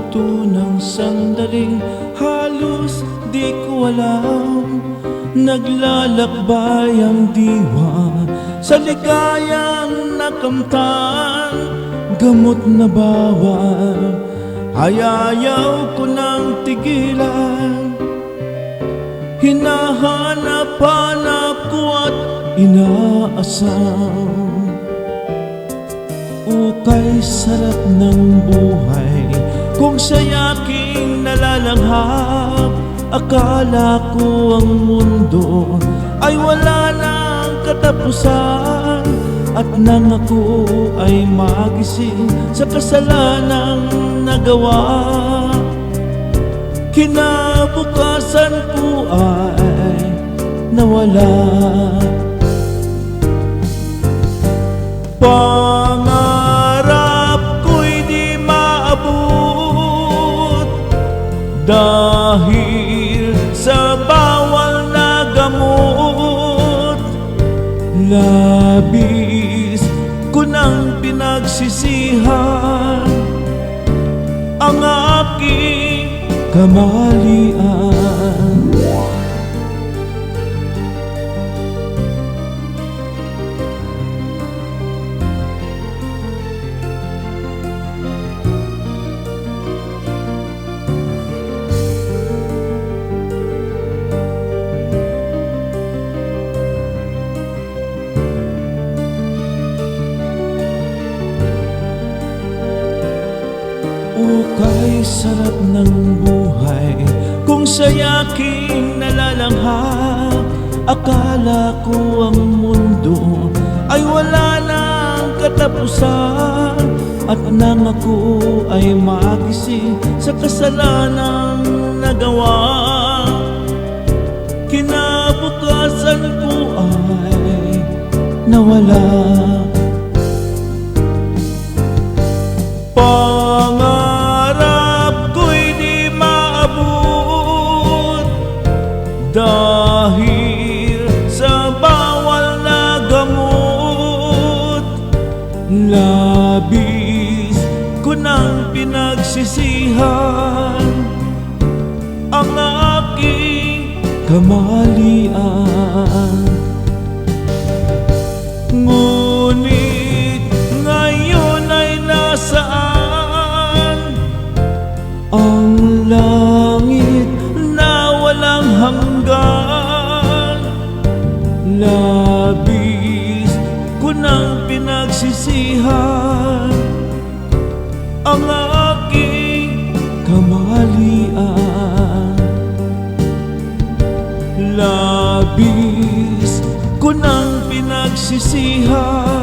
Nabubuto ng sandaling halos di ko alam. Naglalakbay ang diwa sa ligayang nakamtan. Gamot na bawal ay ayaw ko nang tigilan. Hinahanap-hanap ko at inaasam. Ukay sarap ng buhay kung siya'y aking nalalanghap. Akala ko ang mundo ay wala nang katapusan, at nang ako ay magising sa kasalanang nagawa, kinabukasan ko ay nawala. Pangarap ko'y di maabot dahil sa bawal na gamot. Labis ko nang pinagsisihan ang aking kamalian. Ukay sarap ng buhay kung siya'y aking nalalanghap. Akala ko ang mundo ay wala nang katapusan, at nang ako ay magising sa kasalanang nagawa, kinabukasan ko ay nawala. Pangarap ko'y di maabot dahil sa bawal na gamot. Labis ko nang pinagsisihan ang aking kamalian. Ngunit ngayon ay nasaan ang langit na walang hanggan? Labis ko nang pinagsisihan ang aking kamalian. Labis ko nang pinagsisihan